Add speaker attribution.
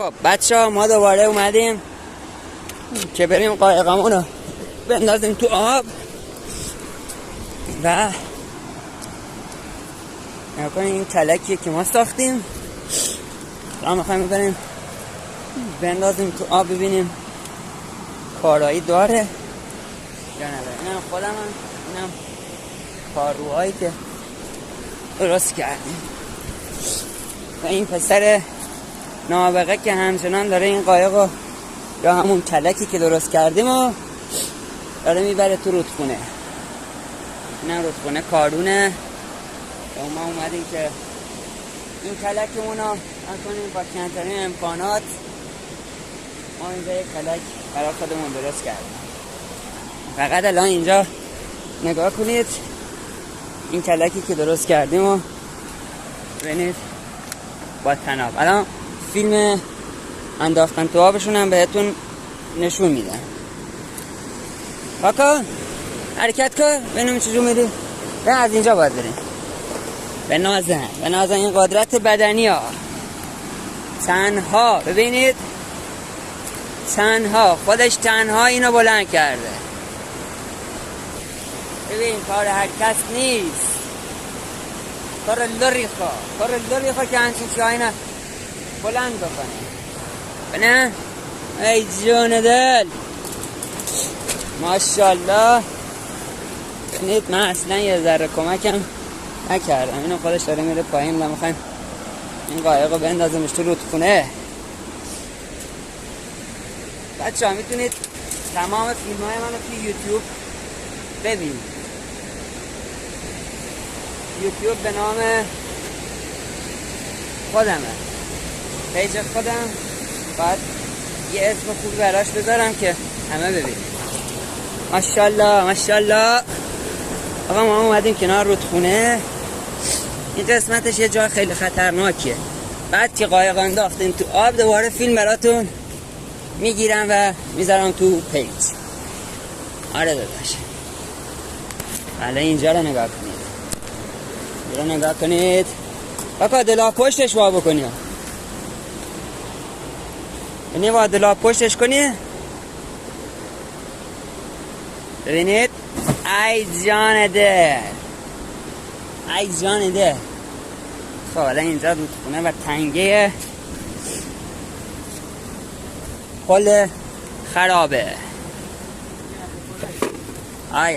Speaker 1: خب بچه ها ما دوباره اومدیم که بریم قایقمون رو بندازیم تو آب و نکنیم این کلکیه که ما ساختیم و میخوایم بریم بندازیم تو آب ببینیم کارایی داره یا نداره. اینم خودم اینم کاروهایی که درست کردیم و این پسر نابغه که همچنان داره این قایق یا همون کلکی که درست کردیم و داره میبره تو رودخونه. اینم رودخونه کارونه و ما اومدیم که این کلکمون رو کنیم با کمترین امکانات. ما اینجا یک کلک برای خودمون درست کردیم. فقط الان اینجا نگاه کنید این کلکی که درست کردیم و ببینید با تناب. الان فیلم انداختن تو آبشون هم بهتون نشون میدن. کاکا حرکت کن ببینم چجور میری. به از اینجا باید بریم. به نازن این قدرت بدنی ها تنها ببینید تنها خودش تنها اینو بلند کرده. ببین کار هر کس نیست. کار لوریخا که همچین چاینا بلند بکنه. نه ای جون دل ماشاءالله. ببینید من اصلا یه ذره کمکم نکردم. اینو خودش داره میره پایین و میخوایم این قایق رو بندازیمش تو رودخونه. بچه ها میتونید تمام فیلم های منو توی یوتیوب ببینید. یوتیوب به نام خودمه، پیج خودم. باید یه اسم خوب براش بذارم که همه ببینید. ماشاءالله. آقا ما اومدیم کنار رودخونه. این قسمتش یه جای خیلی خطرناکیه. بعد که قایق انداختیم تو آب دوباره فیلم براتون میگیرم و میذارم تو پیج. آره داداش. بله اینجا رو نگاه کنید. بابا دلا پشتش وا بکنی. یعنی با دلا پشتش کنی. ببینید ای جان ده. خب الان اینجا رودخونه و تنگه کل خرابه. ای های